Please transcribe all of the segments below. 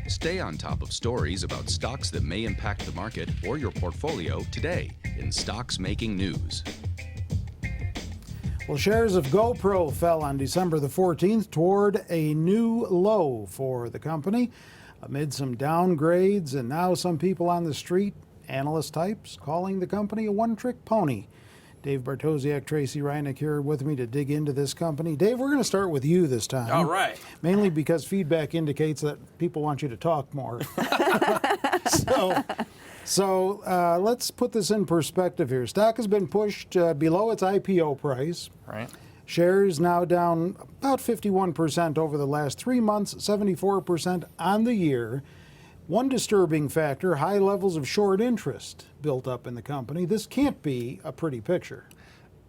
Stay on top of stories about stocks that may impact the market or your portfolio today in Stocks Making News. Well, shares of GoPro fell on December the 14th toward a new low for the company amid some downgrades, and now some people on the street, analyst types, calling the company a one-trick pony. Dave Bartosiak, Tracey Ryniec here with me to dig into this company. Dave, we're going to start with you this time. All right. Mainly because feedback indicates that people want you to talk more. So let's put this in perspective here. Stock has been pushed below its IPO price. Right. Shares now down about 51% over the last 3 months, 74% on the year. One disturbing factor, high levels of short interest built up in the company. This can't be a pretty picture.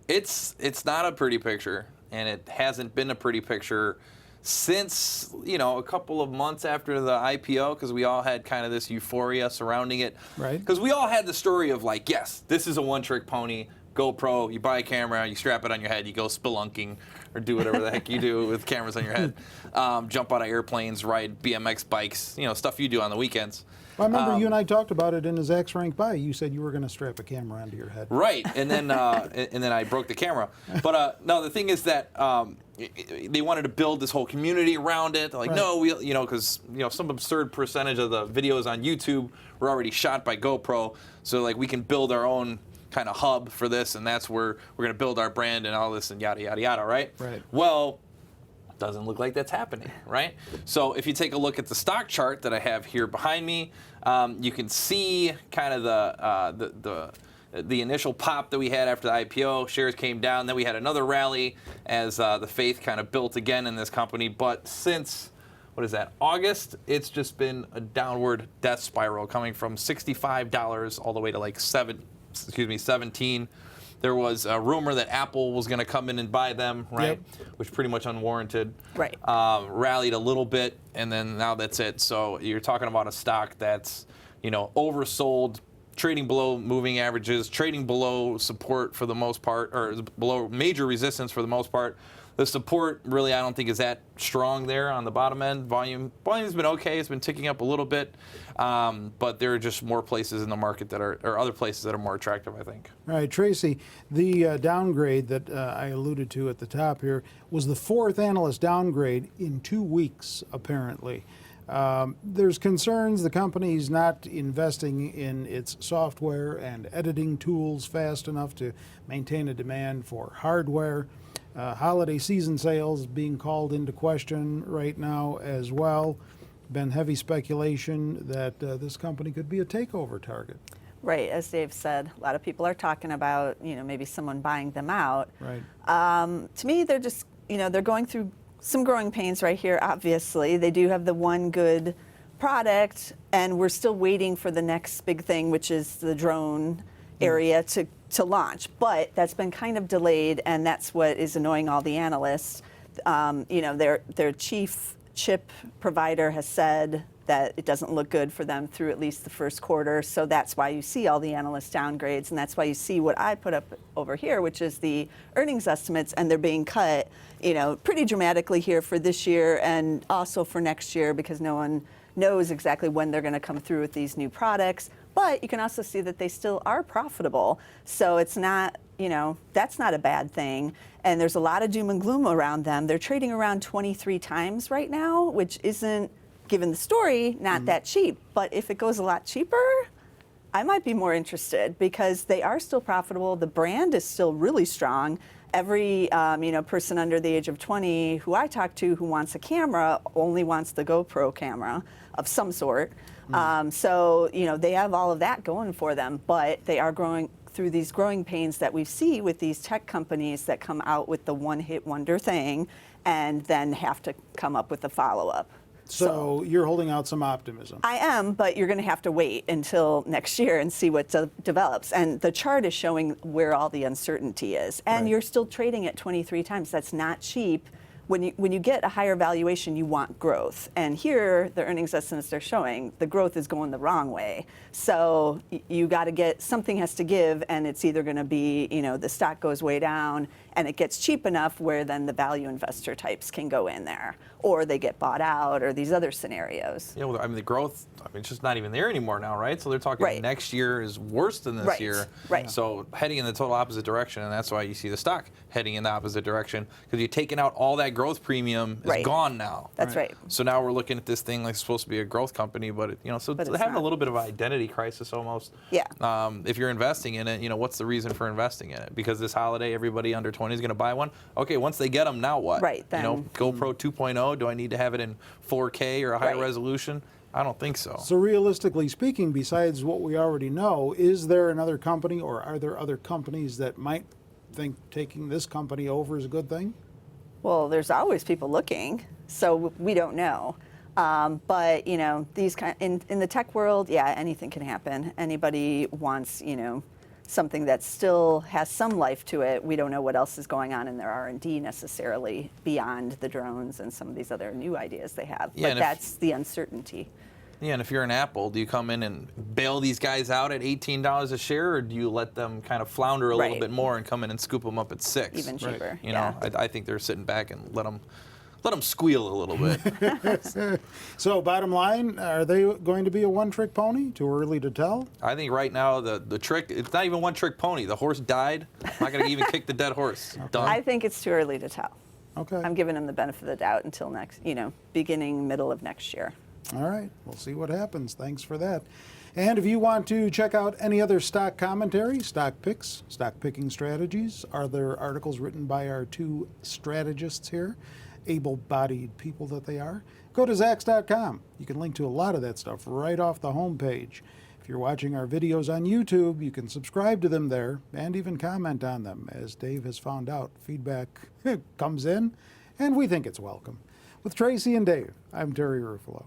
It's not a pretty picture, and it hasn't been a pretty picture since, a couple of months after the IPO, because we all had kind of this euphoria surrounding it. Right. Because we all had the story of like, yes, this is a one-trick pony. GoPro, you buy a camera, you strap it on your head, you go spelunking or do whatever the heck you do with cameras on your head. Jump out of airplanes, ride BMX bikes, stuff you do on the weekends. Well, I remember you and I talked about it in the Zach's Rank By. You said you were going to strap a camera onto your head. Right, and then I broke the camera. But no, the thing is that they wanted to build this whole community around it. They're like, right. No, because some absurd percentage of the videos on YouTube were already shot by GoPro, so like we can build our own kind of hub for this, and that's where we're going to build our brand and all this and yada yada yada, right? Right. Well, doesn't look like that's happening, right? So if you take a look at the stock chart that I have here behind me, you can see kind of the initial pop that we had after the IPO. Shares came down, then we had another rally as the faith kind of built again in this company. But since August, it's just been a downward death spiral, coming from $65 all the way to like 17. There was a rumor that Apple was going to come in and buy them, right? Yep. Which pretty much unwarranted. Right. Rallied a little bit, and then now that's it. So you're talking about a stock that's, oversold, trading below moving averages, trading below support for the most part, or below major resistance for the most part. The support really, I don't think, is that strong there on the bottom end. Volume's been okay. It's been ticking up a little bit, but there are just more places in the market or other places that are more attractive, I think. All right, Tracey, the downgrade that I alluded to at the top here was the fourth analyst downgrade in 2 weeks, apparently. There's concerns the company's not investing in its software and editing tools fast enough to maintain a demand for hardware. Holiday season sales being called into question right now as well. Been heavy speculation that this company could be a takeover target. Right, as Dave said, a lot of people are talking about, maybe someone buying them out. Right. To me, they're just, they're going through some growing pains right here, obviously. They do have the one good product, and we're still waiting for the next big thing, which is the drone area to launch. But that's been kind of delayed, and that's what is annoying all the analysts. Their chief chip provider has said that it doesn't look good for them through at least the first quarter. So that's why you see all the analyst downgrades, and that's why you see what I put up over here, which is the earnings estimates, and they're being cut, pretty dramatically here for this year and also for next year, because no one knows exactly when they're going to come through with these new products. But you can also see that they still are profitable. So it's not, that's not a bad thing. And there's a lot of doom and gloom around them. They're trading around 23 times right now, which isn't, given the story, not that cheap. But if it goes a lot cheaper, I might be more interested, because they are still profitable. The brand is still really strong. Every person under the age of 20 who I talk to who wants a camera only wants the GoPro camera of some sort. So they have all of that going for them, but they are growing through these growing pains that we see with these tech companies that come out with the one-hit wonder thing and then have to come up with a follow-up. So you're holding out some optimism. I am, but you're going to have to wait until next year and see what develops. And the chart is showing where all the uncertainty is. And right. You're still trading at 23 times. That's not cheap. When you get a higher valuation, you want growth. And here, the earnings estimates they're showing, the growth is going the wrong way. So you got to something has to give, and it's either going to be, the stock goes way down and it gets cheap enough where then the value investor types can go in there, or they get bought out, or these other scenarios. Yeah, well, I mean, the growth, I mean, it's just not even there anymore now, right? So they're talking Right. next year is worse than this Right. year. Right. So heading in the total opposite direction, and that's why you see the stock heading in the opposite direction, because you're taking out all that growth premium is Right. gone now. That's right. So now we're looking at this thing like it's supposed to be a growth company, but it, so But they're it's having a not. little bit of an identity crisis almost. Yeah. If you're investing in it, what's the reason for investing in it? Because this holiday, everybody under 20 is going to buy one. Okay, once they get them, now what? Right, then- GoPro 2.0. Do I need to have it in 4K or a higher Right. resolution? I don't think so. So realistically speaking, besides what we already know, is there another company or are there other companies that might think taking this company over is a good thing? Well, there's always people looking, so we don't know. But these in the tech world, yeah, anything can happen. Anybody wants something that still has some life to it. We don't know what else is going on in their R&D necessarily beyond the drones and some of these other new ideas they have. Yeah, but that's the uncertainty. Yeah, and if you're an Apple, do you come in and bail these guys out at $18 a share, or do you let them kind of flounder a little Right. bit more and come in and scoop them up at $6? Even cheaper. You know, I think they're sitting back and let them squeal a little bit. So bottom line, are they going to be a one-trick pony? Too early to tell? I think right now the trick, it's not even one-trick pony. The horse died. I'm not going to even kick the dead horse. Done. I think it's too early to tell. Okay. I'm giving them the benefit of the doubt until next, beginning, middle of next year. All right, we'll see what happens. Thanks for that. And if you want to check out any other stock commentary, stock picks, stock picking strategies, are there articles written by our two strategists here, able-bodied people that they are, go to Zax.com. You can link to a lot of that stuff right off the homepage. If you're watching our videos on YouTube, you can subscribe to them there and even comment on them. As Dave has found out, feedback comes in, and we think it's welcome. With Tracy and Dave, I'm Terry Ruffalo.